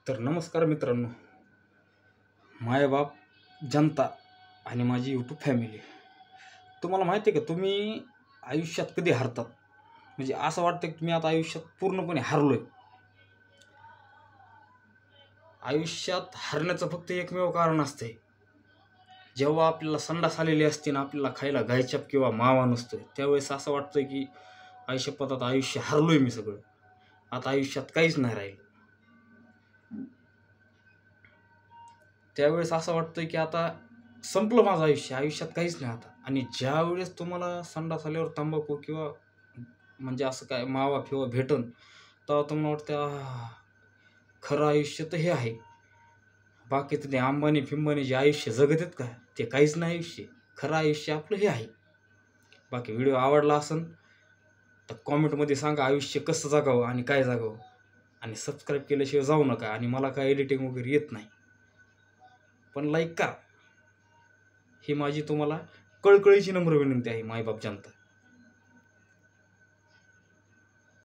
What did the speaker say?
तर नमस्कार मित्रांनो, मायबाप, जनता आणि माझी यूट्यूब फॅमिली. तुम्हाला माहिती आहे का, तुम्ही आयुष्यात कधी हरतात म्हणजे असं वाटतं की तुम्ही आता आयुष्यात पूर्णपणे हरलोय. आयुष्यात हरण्याचं फक्त एकमेव कारण असते, जेव्हा आपल्याला संडास आलेली असते ना, आपल्याला खायला गायछाप किंवा मावा नसतोय, त्यावेळेस असं वाटतं की आयुष्यात आता आयुष्य हरलोय मी सगळं. आता आयुष्यात काहीच नाही राहिलं. त्यावेळेस असं वाटतं की आता संपलं माझं आयुष्य, आयुष्यात काहीच नाही आता. आणि ज्यावेळेस तुम्हाला संडास आल्यावर तंबाखू किंवा म्हणजे असं काय मावा किंवा भेटन, तेव्हा तुम्हाला वाटतं खरं आयुष्य तर हे आहे. बाकीचं ते अंबानी फिंबानी जे आयुष्य जगत आहेत का, ते काहीच नाही आयुष्य. खरं आयुष्य आपलं हे आहे. बाकी व्हिडिओ आवडला असेल तर कॉमेंटमध्ये सांगा आयुष्य कसं जगावं आणि काय जगावं. आणि सबस्क्राईब केल्याशिवाय जाऊ नका. आणि मला काय एडिटिंग वगैरे येत नाही, पण लाईक करा. ही माझी तुम्हाला कळकळीची नम्र विनंती आहे, मायबाप जनता.